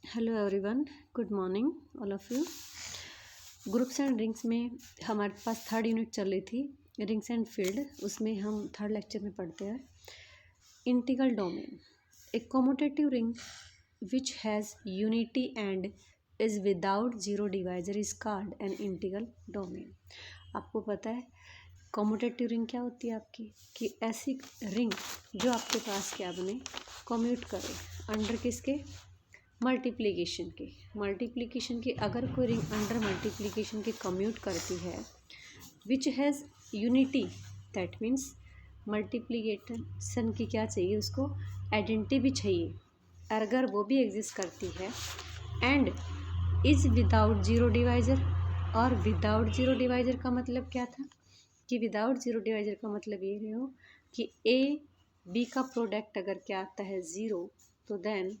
Hello everyone, good morning all of you. Groups and rings में हमारे पास third unit चल रही थी, रिंग्स एंड फील्ड। उसमें हम थर्ड लेक्चर में पढ़ते हैं integral domain. A commutative ring which has unity and is without zero divisor is called an integral domain. आपको पता है कम्यूटेटिव रिंग क्या होती है आपकी, कि ऐसी रिंग जो आपके पास क्या बने, कम्यूट करे अंडर किसके, मल्टीप्लिकेशन की। अगर कोई रिंग अंडर मल्टीप्लिकेशन के कम्यूट करती है विच has unity, that means multiplication की क्या चाहिए उसको, आइडेंटिटी भी चाहिए, अगर वो भी एग्जिस्ट करती है, and is without zero divisor. और विदाउट जीरो डिवाइजर का मतलब क्या था, कि विदाउट जीरो डिवाइजर का मतलब ये रहे हो कि ए बी का प्रोडक्ट अगर क्या आता है ज़ीरो, तो then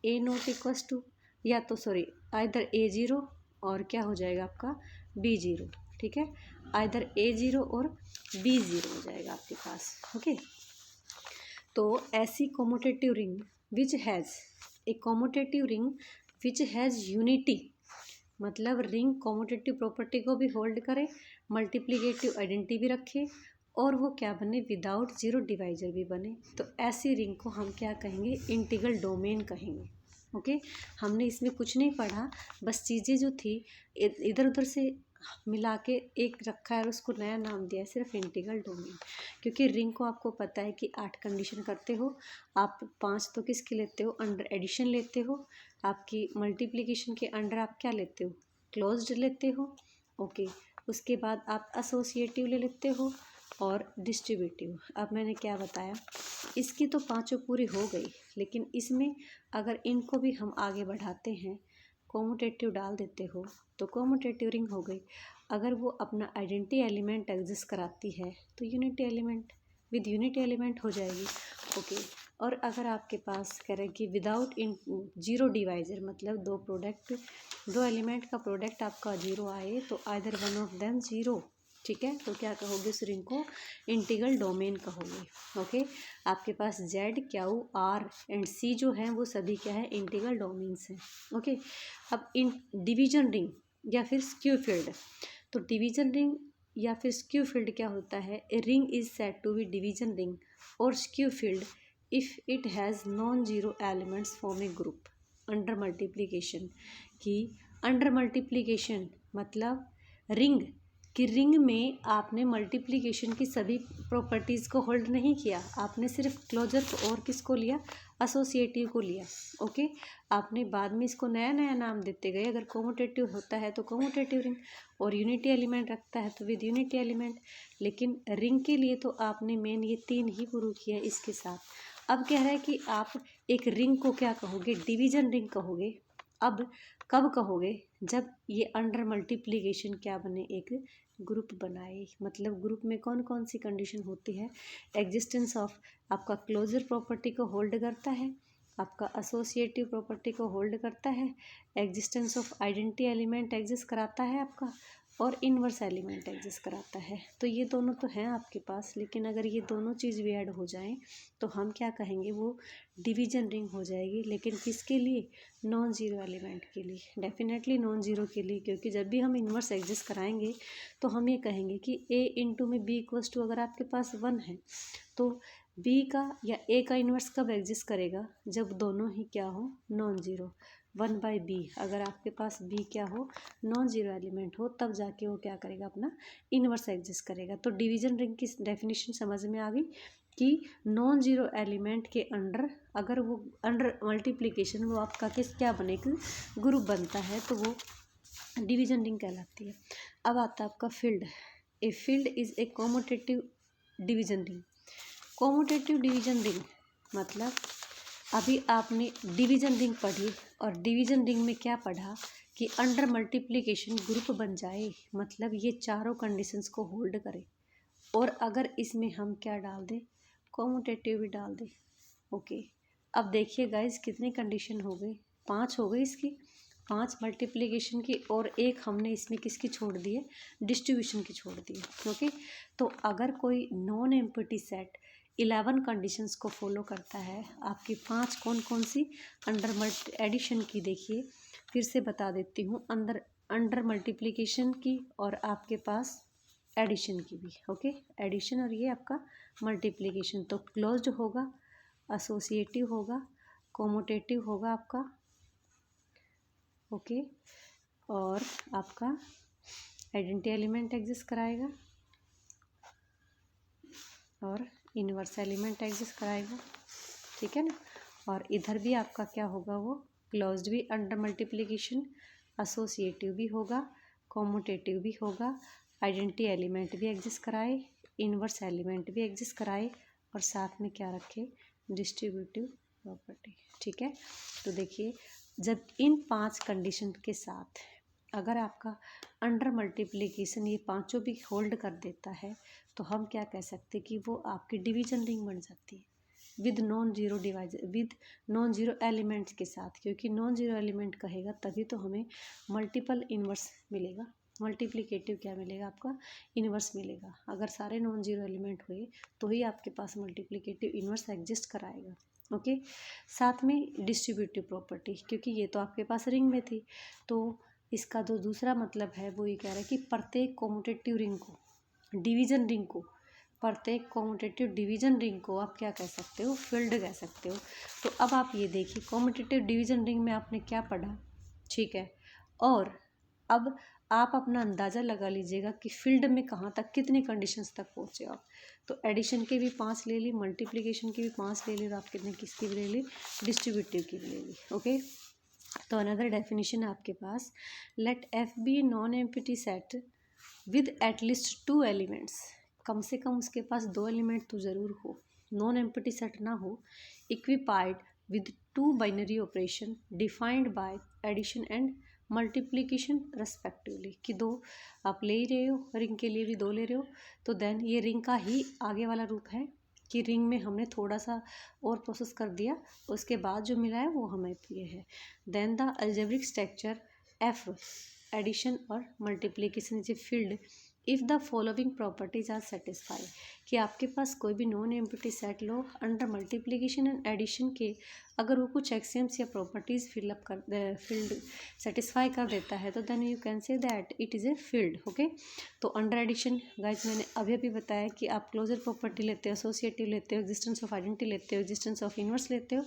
A not equals to, या तो सॉरी आइदर ए ज़ीरो और क्या हो जाएगा आपका बी ज़ीरो। ठीक है, आइदर ए ज़ीरो और बी ज़ीरो हो जाएगा आपके पास। ओके, तो ऐसी commutative ring which has a commutative ring which has unity, मतलब रिंग कम्यूटेटिव प्रॉपर्टी को भी होल्ड करे, मल्टीप्लिकेटिव आइडेंटिटी भी रखे, और वो क्या बने, विदाउट जीरो डिवाइजर भी बने, तो ऐसी रिंग को हम क्या कहेंगे, इंटीग्रल डोमेन कहेंगे। ओके, हमने इसमें कुछ नहीं पढ़ा, बस चीज़ें जो थी इधर उधर से मिला के एक रखा है और उसको नया नाम दिया है, सिर्फ इंटीग्रल डोमेन। क्योंकि रिंग को आपको पता है कि 8 कंडीशन करते हो आप, 5 तो किसके लेते हो, अंडर एडिशन लेते हो, आपकी मल्टीप्लिकेशन के अंडर आप क्या लेते हो, क्लोज्ड लेते हो। ओके, उसके बाद आप एसोसिएटिव ले लेते हो और डिस्ट्रीब्यूटिव। अब मैंने क्या बताया, इसकी तो पांचों पूरी हो गई, लेकिन इसमें अगर इनको भी हम आगे बढ़ाते हैं, कम्यूटेटिव डाल देते हो तो कम्यूटेटिव रिंग हो गई। अगर वो अपना आइडेंटिटी एलिमेंट एग्जिस्ट कराती है तो unity element with unity element हो जाएगी। ओके, और अगर आपके पास कह रहे हैं कि विदाउट इन जीरो डिवाइजर, मतलब दो एलिमेंट का प्रोडक्ट आपका जीरो आए तो either one of them zero. ठीक है, तो क्या कहोगे, उस रिंग को इंटीग्रल डोमेन कहोगे। ओके, आपके पास जेड क्यू आर एंड सी जो है वो सभी क्या है, इंटीग्रल डोमेन्स हैं। ओके, अब इन डिवीजन रिंग या फिर स्क्यू फील्ड, तो डिवीजन रिंग या फिर स्क्यू फील्ड क्या होता है, a ring is said to be division ring और skew field if it has non zero elements form a group under multiplication. कि अंडर मल्टीप्लिकेशन मतलब रिंग कि रिंग में आपने मल्टीप्लिकेशन की सभी प्रॉपर्टीज़ को होल्ड नहीं किया, आपने सिर्फ क्लोजर को और किसको लिया, एसोसिएटिव को लिया। ओके, आपने बाद में इसको नया नया नाम देते गए, अगर कम्यूटेटिव होता है तो कम्यूटेटिव रिंग, और यूनिटी एलिमेंट रखता है तो विद यूनिटी एलिमेंट। लेकिन रिंग के लिए तो आपने मेन ये 3 ही प्रूव किया इसके साथ। अब कह रहा है कि आप एक रिंग को क्या कहोगे, डिवीजन रिंग कहोगे। अब कब कहोगे, जब ये अंडर मल्टीप्लिकेशन क्या बने, एक ग्रुप बनाए। मतलब ग्रुप में कौन कौन सी कंडीशन होती है, एग्जिस्टेंस ऑफ आपका क्लोजर प्रॉपर्टी को होल्ड करता है, आपका एसोसिएटिव प्रॉपर्टी को होल्ड करता है, existence of identity element exist कराता है आपका, और इन्वर्स एलिमेंट एग्जिस्ट कराता है। तो ये दोनों तो हैं आपके पास, लेकिन अगर ये दोनों चीज़ भी ऐड हो जाएं तो हम क्या कहेंगे, वो डिवीजन रिंग हो जाएगी। लेकिन किसके लिए, नॉन जीरो एलिमेंट के लिए, डेफिनेटली नॉन जीरो के लिए। क्योंकि जब भी हम इन्वर्स एग्जिस्ट कराएंगे तो हम ये कहेंगे कि ए इंटू में बी इक्वल्स टू, अगर आपके पास 1 है तो बी का या ए का इन्वर्स कब एग्जिस्ट करेगा, जब दोनों ही क्या हो, नॉन जीरो। 1/b, अगर आपके पास b क्या हो, नॉन जीरो एलिमेंट हो, तब जाके वो क्या करेगा, अपना इन्वर्स एग्जिस्ट करेगा। तो डिवीजन रिंग की डेफिनेशन समझ में आ गई कि नॉन जीरो एलिमेंट के अंडर अगर वो अंडर मल्टीप्लिकेशन वो आपका किस क्या बनेगा, ग्रुप बनता है, तो वो डिवीजन रिंग कहलाती है। अब आता है आपका field. A field is a commutative division ring. Commutative division ring मतलब अभी आपने डिवीजन रिंग पढ़ी, और डिवीजन रिंग में क्या पढ़ा कि अंडर मल्टीप्लिकेशन ग्रुप बन जाए, मतलब ये चारों कंडीशंस को होल्ड करे, और अगर इसमें हम क्या डाल दें, कम्यूटेटिव भी डाल दें। ओके, अब देखिए गाइस कितने कंडीशन हो गए, 5 हो गई इसकी, 5 मल्टीप्लिकेशन की, और एक हमने इसमें किसकी छोड़ दी है, डिस्ट्रीब्यूशन की छोड़ दी है। ओके, तो अगर कोई नॉन एम्प्टी सेट 11 कंडीशंस को फॉलो करता है। आपकी 5 कौन कौन सी अंडर एडिशन की देखिए, फिर से बता देती हूँ, अंडर मल्टीप्लिकेशन की और आपके पास एडिशन की भी। ओके, एडिशन और ये आपका मल्टीप्लिकेशन। तो क्लोज्ड होगा, एसोसिएटिव होगा, कोमोटेटिव होगा आपका, ओके, और आपका आइडेंटिटी एलिमेंट एग्जिस्ट कराएगा और इनवर्स एलिमेंट एग्जिस्ट कराएगा, ठीक है ना। और इधर भी आपका क्या होगा, वो क्लोज्ड भी अंडर मल्टीप्लिकेशन, एसोसिएटिव भी होगा, कोमोटेटिव भी होगा, आइडेंटिटी एलिमेंट भी एग्जिस्ट कराए, इनवर्स एलिमेंट भी एग्जिस्ट कराए और साथ में क्या रखे, डिस्ट्रीब्यूटिव प्रॉपर्टी, ठीक है। तो देखिए, जब इन 5 कंडीशन के साथ अगर आपका अंडर मल्टीप्लिकेशन ये पांचों भी होल्ड कर देता है तो हम क्या कह सकते हैं कि वो आपकी डिवीजन रिंग बन जाती है with non zero divisor, with non zero elements के साथ, क्योंकि नॉन जीरो एलिमेंट कहेगा तभी तो हमें मल्टीपल इन्वर्स मिलेगा, मल्टीप्लिकेटिव क्या मिलेगा आपका, इन्वर्स मिलेगा। अगर सारे नॉन जीरो एलिमेंट हुए तो ही आपके पास मल्टीप्लिकेटिव इन्वर्स एग्जिस्ट कराएगा, ओके। साथ में डिस्ट्रीब्यूटिव प्रॉपर्टी, क्योंकि ये तो आपके पास रिंग में थी, तो इसका जो दूसरा मतलब है वो ये कह रहा है कि प्रत्येक कॉम्यूटेटिव रिंग को, डिवीजन रिंग को, प्रत्येक कॉम्यूटेटिव डिवीजन रिंग को आप क्या कह सकते हो, फील्ड कह सकते हो। तो अब आप ये देखिए, कॉम्यूटेटिव डिवीजन रिंग में आपने क्या पढ़ा, ठीक है, और अब आप अपना अंदाज़ा लगा लीजिएगा कि फील्ड में कहाँ तक, कितनी कंडीशंस तक पहुँचे आप। तो एडिशन के भी 5 ले ली, मल्टीप्लिकेशन की भी 5 ले ली और आप कितने किसकी भी ले ली, डिस्ट्रीब्यूटिव की भी ले ली, ओके। तो अनदर डेफिनेशन है आपके पास, let F be non empty set with at least 2 elements, कम से कम उसके पास 2 एलिमेंट तो ज़रूर हो, नॉन एम्प्टी सेट ना हो, equipped with 2 binary operation defined by addition and multiplication respectively, कि 2 आप ले ही रहे हो, रिंग के लिए भी 2 ले रहे हो, तो देन ये रिंग का ही आगे वाला रूप है कि रिंग में हमने थोड़ा सा और प्रोसेस कर दिया, उसके बाद जो मिला है वो हमें ये है। Then the algebraic structure F addition और multiplication is a field if the following properties are satisfy, कि आपके पास कोई भी नॉन एम्प्टी सेट लो अंडर मल्टीप्लिकेशन एंड एडिशन के, अगर वो कुछ एक्सियम्स या प्रॉपर्टीज़ फील्ड सेटिस्फाई कर देता है तो then you can say that it is a field, okay. तो अंडर एडिशन गाइज मैंने अभी अभी बताया कि आप क्लोजर प्रॉपर्टी लेते हो, एसोसिएटिव लेते हो, एग्जिस्टेंस ऑफ आइडेंटिटी लेते हो, एग्जिस्टेंस ऑफ इनवर्स लेते हो,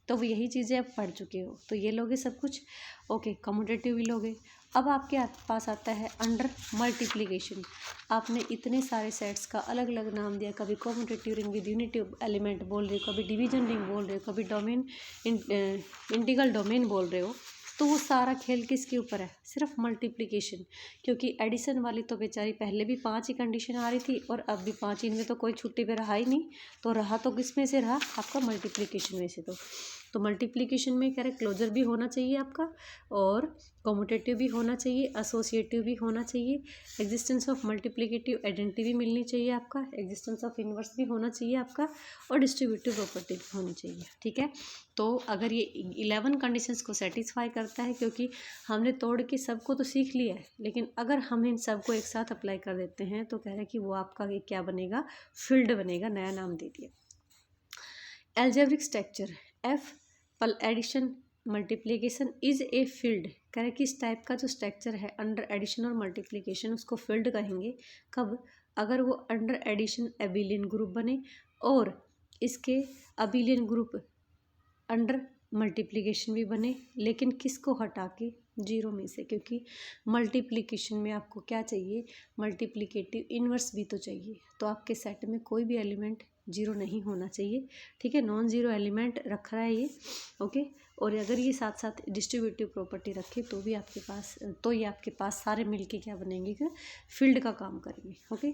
तो वो यही चीज़ें आप पढ़ चुके हो, तो ये लोगे सब कुछ, ओके। कम्यूटेटिव भी लोगे। अब आपके पास आता है अंडर मल्टीप्लिकेशन, आपने इतने सारे सेट्स का अलग अलग नाम दिया, कभी commutative ring with unity element बोल रहे हो, कभी डिवीजन रिंग बोल रहे हो, कभी डोमेन इंटीग्रल डोमेन बोल रहे हो, तो वो सारा खेल किसके ऊपर है, सिर्फ मल्टीप्लिकेशन, क्योंकि एडिशन वाली तो बेचारी पहले भी 5 ही कंडीशन आ रही थी और अब भी 5, इनमें तो कोई छुट्टी पे रहा ही नहीं, तो रहा तो किस में से रहा, आपका मल्टीप्लिकेशन में से। तो मल्टीप्लिकेशन में कह रहे क्लोजर भी होना चाहिए आपका, और कम्यूटेटिव भी होना चाहिए, एसोसिएटिव भी होना चाहिए, एग्जिस्टेंस ऑफ मल्टीप्लिकेटिव आइडेंटिटी भी मिलनी चाहिए आपका, एग्जिस्टेंस ऑफ इनवर्स भी होना चाहिए आपका, और डिस्ट्रीब्यूटिव प्रॉपर्टी भी होनी चाहिए, ठीक है। तो अगर ये 11 कंडीशंस को सेटिस्फाई करता है, क्योंकि हमने तोड़ के सबको तो सीख लिया है, लेकिन अगर हम इन सबको एक साथ अप्लाई कर देते हैं तो कह रहे हैं कि वो आपका एक क्या बनेगा, फील्ड बनेगा, नया नाम दे दिया। एल्जेब्रिक स्ट्रक्चर एफ पल addition multiplication is a field, कह रहे कि इस टाइप का जो स्ट्रक्चर है अंडर एडिशन और मल्टीप्लिकेशन उसको फील्ड कहेंगे, कब, अगर वो अंडर एडिशन एबिलियन ग्रुप बने और इसके अबिलियन ग्रुप अंडर मल्टीप्लिकेशन भी बने, लेकिन किसको हटा के, जीरो में से, क्योंकि मल्टीप्लिकेशन में आपको क्या चाहिए, मल्टीप्लिकेटिव इन्वर्स भी तो चाहिए, तो आपके सेट में कोई भी एलिमेंट जीरो नहीं होना चाहिए, ठीक है, नॉन जीरो एलिमेंट रख रहा है ये, ओके। और अगर ये साथ साथ डिस्ट्रीब्यूटिव प्रॉपर्टी रखे तो भी आपके पास, तो ये आपके पास सारे मिलके क्या बनेंगे, कि फील्ड का काम करेंगे, ओके।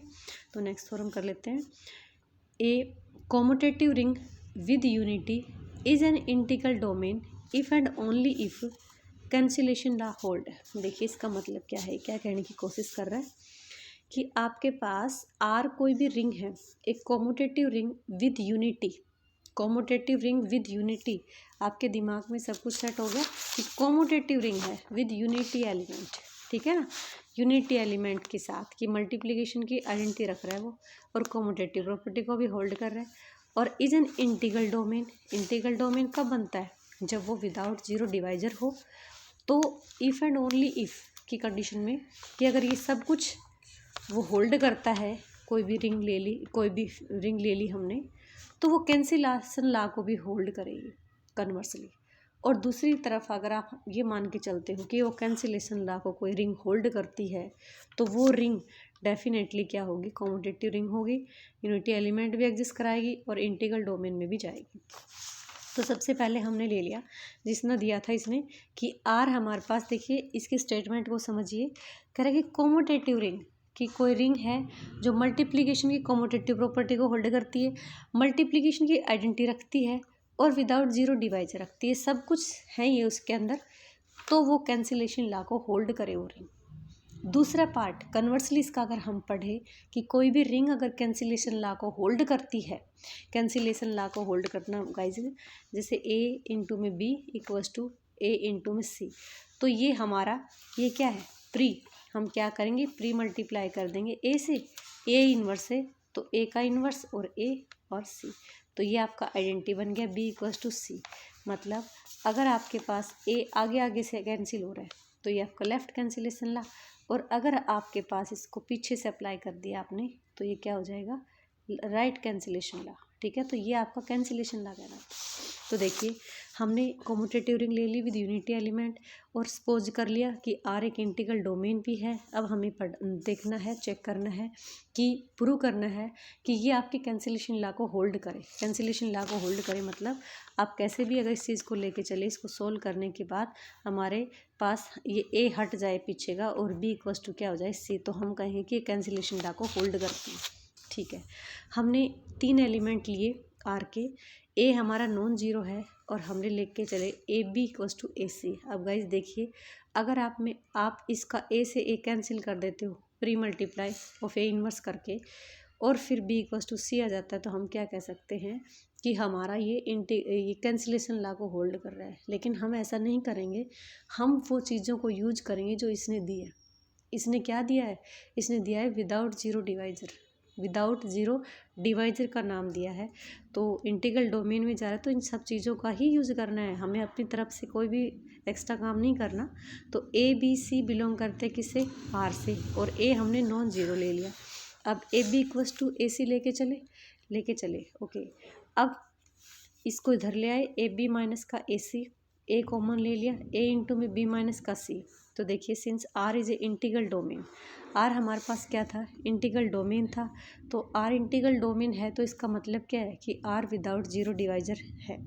तो नेक्स्ट फॉर्म कर लेते हैं, a commutative ring with unity is an integral domain if and only if cancellation law hold. देखिए इसका मतलब क्या है, क्या कहने की कोशिश कर रहा है कि आपके पास आर कोई भी रिंग है, एक commutative ring with unity, commutative ring with unity, आपके दिमाग में सब कुछ सेट हो गया कि कॉम्यूटेटिव रिंग है विद यूनिटी एलिमेंट, ठीक है ना, यूनिटी एलिमेंट के साथ, कि मल्टीप्लिकेशन की आइडेंटिटी रख रहा है वो, और कॉम्यूटेटिव प्रॉपर्टी को भी होल्ड कर रहा है, और is an integral domain. Integral domain कब बनता है? जब वो विदाउट जीरो डिवाइजर हो। तो इफ़ एंड ओनली इफ़ की कंडीशन में कि अगर ये सब कुछ वो होल्ड करता है, कोई भी रिंग ले ली हमने, तो वो कैंसिलेशन लॉ को भी होल्ड करेगी कन्वर्सली। और दूसरी तरफ अगर आप ये मान के चलते हो कि वो कैंसिलेशन लॉ को कोई रिंग होल्ड करती है, तो वो रिंग डेफिनेटली क्या होगी? कॉम्यूटेटिव रिंग होगी, यूनिटी एलिमेंट भी एग्जिस्ट कराएगी और इंटीग्रल डोमेन में भी जाएगी। तो सबसे पहले हमने ले लिया जिसने दिया था इसने कि आर हमारे पास, देखिए इसके स्टेटमेंट को समझिए, कह रहा है कि कॉम्यूटेटिव रिंग कि कोई रिंग है जो मल्टीप्लिकेशन की कॉम्यूटेटिव प्रॉपर्टी को होल्ड करती है, मल्टीप्लिकेशन की आइडेंटिटी रखती है और विदाउट जीरो डिवाइजर रखती है, सब कुछ है ये उसके अंदर, तो वो कैंसिलेशन लॉ को होल्ड करे वो रिंग। दूसरा पार्ट कन्वर्सली इसका अगर हम पढ़े कि कोई भी रिंग अगर कैंसिलेशन लॉ को होल्ड करती है, कैंसिलेशन लॉ को होल्ड करना गाइज जैसे ए इंटू में B equals to A into में सी, तो ये हमारा ये क्या है? प्री, हम क्या करेंगे? प्री मल्टीप्लाई कर देंगे ए से, ए इन्वर्स है तो ए का इन्वर्स और ए और सी, तो ये आपका आइडेंटिटी बन गया बी इक्वल्स टू सी। मतलब अगर आपके पास ए आगे आगे से कैंसिल हो रहा है तो ये आपका लेफ्ट कैंसिलेशन लॉ, और अगर आपके पास इसको पीछे से अप्लाई कर दिया आपने तो ये क्या हो जाएगा? Right cancellation law. ठीक है, तो ये आपका कैंसिलेशन लॉ कहलाता है। तो देखिए हमने कॉम्यूटेटिव रिंग ले ली विद यूनिटी एलिमेंट और सपोज कर लिया कि आर एक इंटीग्रल डोमेन भी है। अब हमें देखना है, चेक करना है कि प्रूव करना है कि ये आपके कैंसिलेशन लॉ को होल्ड करे। कैंसिलेशन लॉ को होल्ड करे मतलब आप कैसे भी अगर इस चीज़ को लेके चले, इसको सोल्व करने के बाद हमारे पास ये ए हट जाए पीछे का और बी इक्वल्स टू क्या हो जाए? सी, तो हम कहें कि कैंसिलेशन लॉ को होल्ड करती है। ठीक है, हमने 3 एलिमेंट लिए आर के, ए हमारा नॉन जीरो है और हमने लेके चले ए बी इक्वल्स टू ए सी। अब गाइज देखिए अगर आप इसका ए से ए कैंसिल कर देते हो pre multiply of A inverse करके और फिर बी इक्वल्स टू सी आ जाता है, तो हम क्या कह सकते हैं कि हमारा ये कैंसिलेशन लॉ को होल्ड कर रहा है। लेकिन हम ऐसा नहीं करेंगे, हम वो चीज़ों को यूज करेंगे जो इसने दी है। इसने क्या दिया है? इसने दिया है without zero divisor. Without zero divisor का नाम दिया है, तो इंटीग्रल डोमेन में जा रहा है तो इन सब चीज़ों का ही यूज़ करना है, हमें अपनी तरफ से कोई भी एक्स्ट्रा काम नहीं करना। तो ए बी सी बिलोंग करते हैं किससे? आर से, और ए हमने नॉन जीरो ले लिया। अब ए बी इक्वल्स टू ए सी लेके चले ओके। अब इसको इधर ले आए, ए बी माइनस का ए सी, ए कॉमन ले लिया, ए इंटू में बी माइनस का सी। तो देखिए since R is a integral domain, R हमारे पास क्या था? इंटीग्रल डोमेन था। तो आर इंटीग्रल डोमेन है तो इसका मतलब क्या है कि आर विदाउट जीरो डिवाइजर है।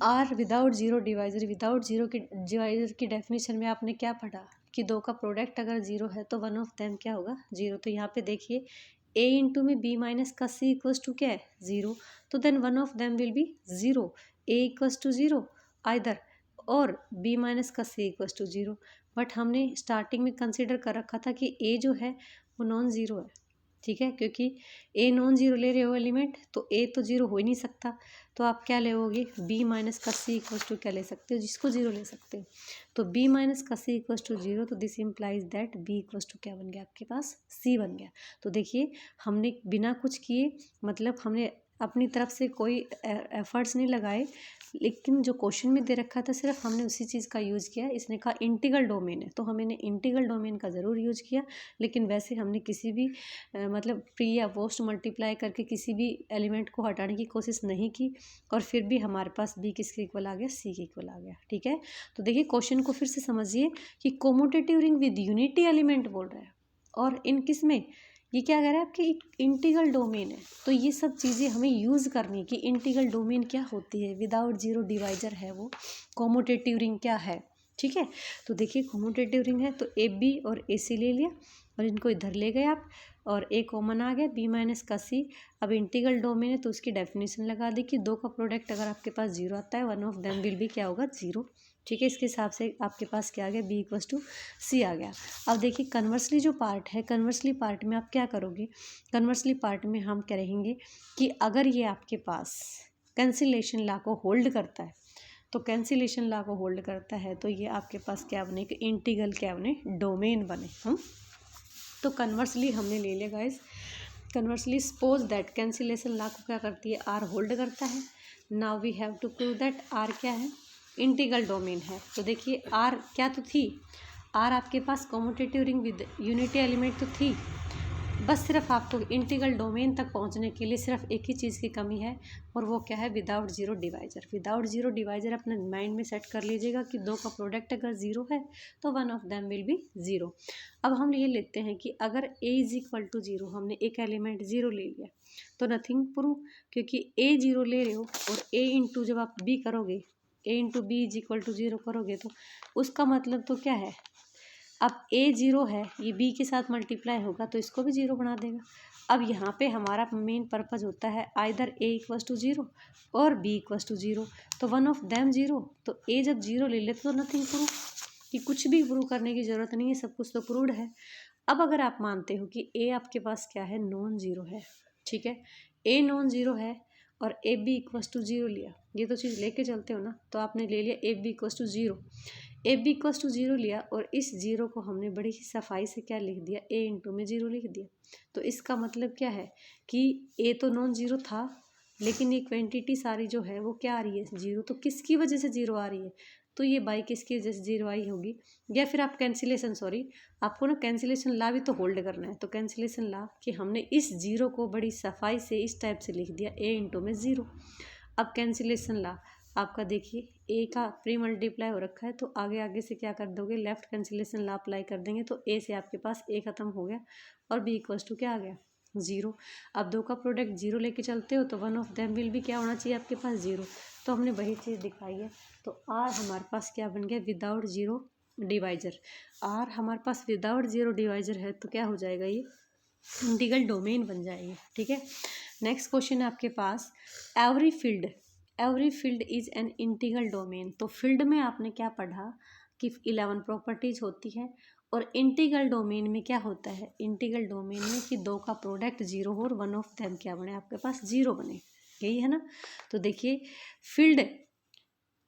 R without zero divisor, without zero की डिवाइजर की डेफिनेशन में आपने क्या पढ़ा कि दो का प्रोडक्ट अगर जीरो है तो वन ऑफ देम क्या होगा? जीरो। तो यहाँ पे देखिए ए इंटू में बी माइनस का सी इक्वल्स टू क्या है? जीरो। तो then one of them will be zero, A equals to zero either और बी माइनस का C equals to zero. But हमने स्टार्टिंग में कंसिडर कर रखा था कि ए जो है वो नॉन ज़ीरो है। ठीक है, क्योंकि ए नॉन ज़ीरो ले रहे हो एलिमेंट तो ए तो ज़ीरो हो ही नहीं सकता, तो आप क्या लेोगे? बी माइनस का सी इक्वल्स टू क्या ले सकते हो? जिसको ज़ीरो ले सकते हो। तो बी माइनस का सी इक्वल्स टू जीरो, तो this implies that B equals to क्या बन गया आपके पास? सी बन गया। तो देखिए हमने बिना कुछ किए, मतलब हमने अपनी तरफ से कोई एफर्ट्स नहीं लगाए, लेकिन जो क्वेश्चन में दे रखा था सिर्फ हमने उसी चीज़ का यूज़ किया। इसने कहा इंटीग्रल डोमेन है तो हमने इंटीग्रल डोमेन का ज़रूर यूज़ किया, लेकिन वैसे हमने किसी भी मतलब प्री या पोस्ट मल्टीप्लाई करके किसी भी एलिमेंट को हटाने की कोशिश नहीं की, और फिर भी हमारे पास बी किसके इक्वल आ गया? सी के इक्वल आ गया। ठीक है, तो देखिए क्वेश्चन को फिर से समझिए कि commutative ring with unity element बोल रहा है, और इन किस में ये क्या कह रहा है? आपके इंटीग्रल डोमेन है। तो ये सब चीज़ें हमें यूज़ करनी है कि इंटीग्रल डोमेन क्या होती है, विदाउट जीरो डिवाइजर है वो, कॉम्यूटेटिव रिंग क्या है। ठीक है, तो देखिए कॉम्यूटेटिव रिंग है तो ए बी और ए सी ले लिया और इनको इधर ले गए आप, और ए कॉमन आ गया बी माइनस का सी। अब इंटीग्रल डोमेन है तो उसकी डेफिनेशन लगा दी कि दो का प्रोडक्ट अगर आपके पास जीरो आता है वन ऑफ देम विल भी क्या होगा? जीरो। ठीक है, इसके हिसाब से आपके पास क्या आ गया? बी इक्वल्स टू सी आ गया। अब देखिए कन्वर्सली जो पार्ट है, कन्वर्सली पार्ट में आप क्या करोगे? कन्वर्सली पार्ट में हम क्या रहेंगे कि अगर ये आपके पास कैंसिलेशन लॉ को होल्ड करता है, तो कैंसिलेशन लॉ को होल्ड करता है तो ये आपके पास क्या बने? कि इंटीग्रल क्या बने? डोमेन बने। हम तो कन्वर्सली हमने ले लिया guys conversely suppose that, cancellation law को क्या करती है, आर होल्ड करता है। Now we have to prove that R क्या है, इंटीग्रल डोमेन है। तो देखिए आर क्या तो थी, आर आपके पास commutative ring with unity element तो थी, बस सिर्फ आपको इंटीग्रल डोमेन तक पहुंचने के लिए सिर्फ एक ही चीज़ की कमी है, और वो क्या है, without zero divisor. Without zero divisor अपने माइंड में सेट कर लीजिएगा कि दो का प्रोडक्ट अगर जीरो है तो one of them will be zero. अब हम ये लेते हैं कि अगर ए इज इक्वल टू जीरो, हमने एक एलिमेंट जीरो ले लिया तो नथिंग प्रूव, क्योंकि ए जीरो ले रहे हो और ए इंटू जब आप बी करोगे, A into B is equal to zero करोगे तो उसका मतलब तो क्या है, अब ए जीरो है, ये बी के साथ मल्टीप्लाई होगा तो इसको भी जीरो बना देगा। अब यहाँ पे हमारा मेन पर्पज़ होता है either A equals to zero और बी इक्वल्स टू जीरो, तो वन ऑफ देम जीरो। तो ए जब जीरो ले लेते तो नथिंग प्रूव, कि कुछ भी प्रूव करने की ज़रूरत नहीं है, सब कुछ तो प्रूव्ड है। अब अगर आप मानते हो कि ए आपके पास क्या है, नॉन जीरो है, ठीक है, ए नॉन जीरो है और A B equals to zero लिया, ये तो चीज़ लेके चलते हो ना, तो आपने ले लिया A B equals to zero, A B equals to zero लिया और इस जीरो को हमने बड़ी ही सफाई से क्या लिख दिया, ए इंटू में जीरो लिख दिया। तो इसका मतलब क्या है कि ए तो नॉन जीरो था, लेकिन ये क्वांटिटी सारी जो है वो क्या आ रही है, जीरो। तो किसकी वजह से जीरो आ रही है, तो ये बाई किसकी वजह से जीरो आई होगी, या फिर आप कैंसिलेशन, सॉरी आपको ना कैंसिलेशन ला भी तो होल्ड करना है, तो कैंसिलेशन ला कि हमने इस जीरो को बड़ी सफाई से इस टाइप से लिख दिया, ए इंटू में ज़ीरो। अब कैंसिलेशन ला आपका देखिए, ए का प्री मल्टीप्लाई हो रखा है, तो आगे आगे से क्या कर दोगे, लेफ्ट कैंसिलेशन ला अप्लाई कर देंगे, तो ए से आपके पास ए खत्म हो गया और बी इक्वल्स टू क्या आ गया, जीरो। अब दो का प्रोडक्ट जीरो लेके चलते हो तो वन ऑफ देम विल भी क्या होना चाहिए आपके पास, जीरो। तो हमने वही चीज़ दिखाई है। तो आर हमारे पास क्या बन गया, विदाउट जीरो डिवाइजर। आर हमारे पास विदाउट जीरो डिवाइजर है तो क्या हो जाएगा, ये इंटीग्रल डोमेन बन जाएगी, ठीक है। नेक्स्ट क्वेश्चन है आपके पास, every field is an integral domain. तो फील्ड में आपने क्या पढ़ा कि 11 प्रॉपर्टीज होती है, और इंटीग्रल डोमेन में क्या होता है, इंटीग्रल डोमेन में कि दो का प्रोडक्ट जीरो हो और वन ऑफ देम क्या बने, आपके पास जीरो बने, यही है ना। तो देखिए फील्ड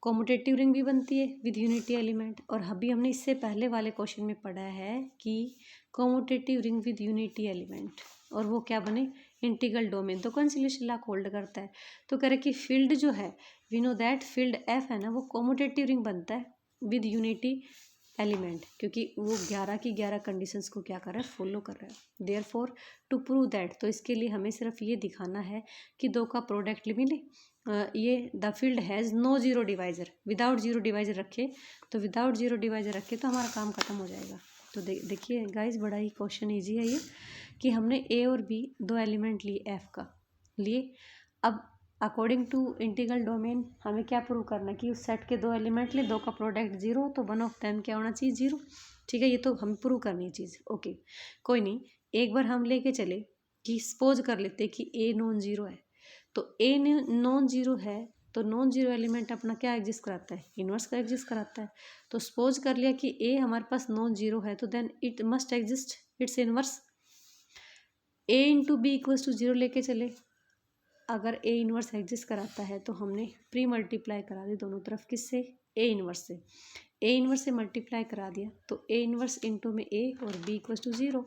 कॉम्यूटेटिव रिंग भी बनती है विद यूनिटी एलिमेंट, और अभी हमने इससे पहले वाले क्वेश्चन में पढ़ा है कि commutative ring with unity element, और वो क्या बने, इंटीग्रल डोमेन, तो कैंसिलेशन लॉ होल्ड करता है। तो कह रहे कि फील्ड जो है, we know that field F है ना, वो कॉम्यूटेटिव रिंग बनता है विद यूनिटी एलिमेंट, क्योंकि वो 11 की 11 कंडीशंस को क्या कर रहा है, फॉलो कर रहा है। देयरफॉर टू प्रूव दैट, तो इसके लिए हमें सिर्फ ये दिखाना है कि दो का प्रोडक्ट मिले, ये the field has no zero divisor, without zero divisor रखे, तो विदाउट जीरो डिवाइजर रखे तो हमारा काम खत्म हो जाएगा। तो देखिए गाइज, बड़ा ही क्वेश्चन ईजी है ये, कि हमने ए और बी दो एलिमेंट लिए एफ का लिए, अब अकॉर्डिंग टू इंटीग्रल डोमेन हमें क्या प्रूव करना है कि उस सेट के दो एलिमेंट ले, दो का प्रोडक्ट जीरो, तो वन ऑफ देम क्या होना चाहिए, जीरो, ठीक है। ये तो हम प्रूव करनी है चीज़, ओके कोई नहीं। एक बार हम लेके चले कि सपोज कर लेते कि ए नॉन जीरो है, तो ए नॉन जीरो है तो नॉन जीरो एलिमेंट अपना क्या एग्जिस्ट कराता है, इन्वर्स का एग्जिस्ट कराता है। तो सपोज कर लिया कि ए हमारे पास नॉन जीरो है, तो then it must exist its inverse. A into B equals to zero लेके चले, अगर ए इन्वर्स एग्जिस्ट कराता है तो हमने प्री मल्टीप्लाई करा दी दोनों तरफ, किससे, ए इन्वर्स से, ए इन्वर्स से मल्टीप्लाई करा दिया, तो ए इन्वर्स इंटू में ए और बी इक्वल्स टू जीरो,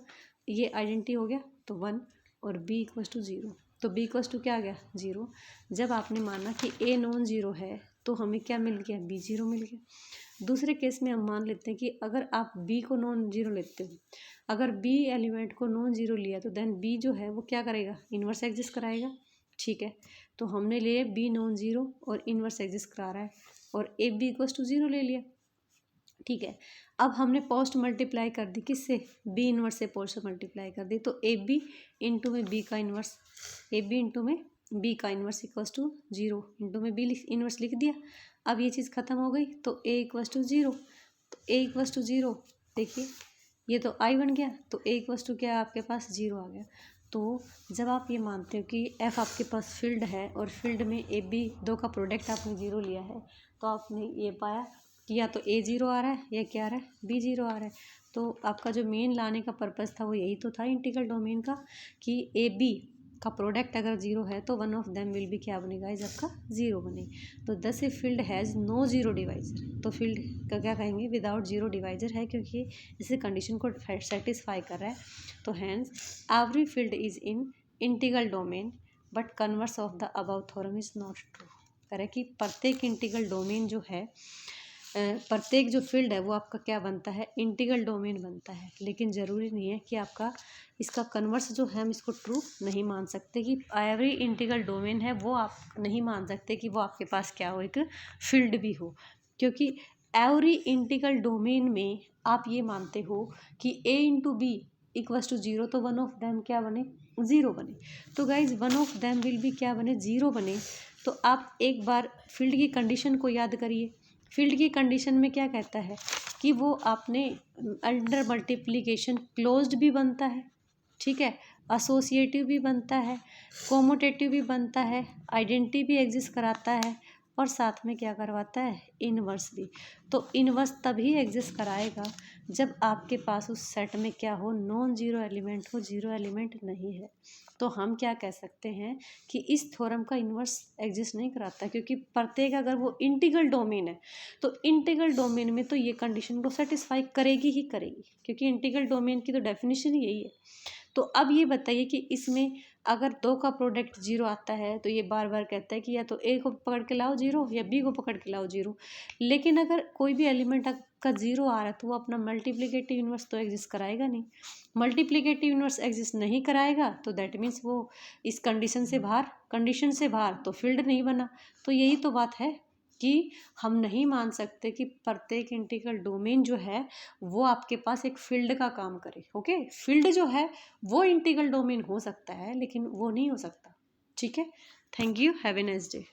ये आइडेंटिटी हो गया, तो वन, और बी इक्वल्स टू जीरो, तो बी इक्वल्स टू क्या आ गया, जीरो। जब आपने माना कि ए नॉन जीरो है तो हमें क्या मिल गया, बी जीरो मिल गया। दूसरे केस में हम मान लेते हैं कि अगर आप बी को नॉन जीरो लेते हो, अगर बी एलिमेंट को नॉन जीरो लिया तो देन बी जो है वो क्या करेगा, इन्वर्स एग्जिस्ट कराएगा, ठीक है। तो हमने ले बी नॉन जीरो और इन्वर्स एग्जिस्ट करा रहा है, और A B equals to zero ले लिया, ठीक है। अब हमने पोस्ट मल्टीप्लाई कर दी, किससे, बी इन्वर्स से पोस्ट मल्टीप्लाई कर दी, तो ए बी इंटू में बी का इन्वर्स, ए बी इंटू में बी का inverse equals to zero, into में बी इन्वर्स लिख दिया। अब ये चीज़ खत्म हो गई, तो ए इक्वल्स टू जीरो, तो ए इक्वल्स टू जीरो, देखिए ये तो आई बन गया, तो ए इक्वल्स टू क्या आपके पास, जीरो आ गया। तो जब आप ये मानते हो कि एफ आपके पास फील्ड है और फील्ड में ए बी दो का प्रोडक्ट आपने जीरो लिया है, तो आपने ये पाया कि या तो ए जीरो आ रहा है या क्या आ रहा है, बी जीरो आ रहा है। तो आपका जो मेन लाने का पर्पज़ था वो यही तो था इंटीग्रल डोमेन का, कि ए बी का प्रोडक्ट अगर जीरो है तो वन ऑफ देम विल भी क्या बनेगा, इज आपका जीरो बने। तो thus a field has no zero divisor, तो फील्ड का क्या कहेंगे, विदाउट जीरो डिवाइजर है, क्योंकि इसे कंडीशन को सेटिस्फाई कर रहा है। तो hence every field is an integral domain but converse of the above theorem is not true. कह रहे कि प्रत्येक इंटीग्रल डोमेन जो है, प्रत्येक जो फील्ड है वो आपका क्या बनता है, इंटीग्रल डोमेन बनता है, लेकिन ज़रूरी नहीं है कि आपका इसका कन्वर्स जो है हम इसको ट्रू नहीं मान सकते कि एवरी इंटीग्रल डोमेन है वो आप नहीं मान सकते कि वो आपके पास क्या हो, एक फील्ड भी हो, क्योंकि एवरी इंटीग्रल डोमेन में आप ये मानते हो कि a into B equals to zero, तो वन ऑफ देम क्या बने, ज़ीरो बने। तो guys one of them will भी क्या बने, ज़ीरो बने। तो आप एक बार फील्ड की कंडीशन को याद करिए। फील्ड की कंडीशन में क्या कहता है कि वो आपने अंडर मल्टीप्लिकेशन क्लोज्ड भी बनता है, ठीक है, एसोसिएटिव भी बनता है, कोमोटेटिव भी बनता है, आइडेंटिटी भी एग्जिस्ट कराता है, और साथ में क्या करवाता है, इनवर्स भी। तो इनवर्स तभी एग्जिस्ट कराएगा जब आपके पास उस सेट में क्या हो, नॉन जीरो एलिमेंट हो, जीरो एलिमेंट नहीं है। तो हम क्या कह सकते हैं कि इस थ्योरम का इनवर्स एग्जिस्ट नहीं कराता, क्योंकि प्रत्येक अगर वो इंटीग्रल डोमेन है तो इंटीग्रल डोमेन में तो ये कंडीशन को सेटिस्फाई करेगी ही करेगी, क्योंकि इंटीग्रल डोमेन की तो डेफिनेशन ही यही है। तो अब ये बताइए कि इसमें अगर दो का प्रोडक्ट जीरो आता है तो ये बार बार कहता है कि या तो ए को पकड़ के लाओ जीरो या बी को पकड़ के लाओ जीरो, लेकिन अगर कोई भी एलिमेंट का जीरो आ रहा है तो वो अपना मल्टीप्लिकेटिव इनवर्स तो एग्जिस्ट कराएगा नहीं। मल्टीप्लिकेटिव इनवर्स एग्जिस्ट नहीं कराएगा तो दैट मीन्स वो इस कंडीशन से बाहर, तो फील्ड नहीं बना। तो यही तो बात है कि हम नहीं मान सकते कि प्रत्येक इंटीग्रल डोमेन जो है वो आपके पास एक फील्ड का काम करे। ओके, फील्ड जो है वो इंटीग्रल डोमेन हो सकता है लेकिन वो नहीं हो सकता। ठीक है, thank you, have a nice day.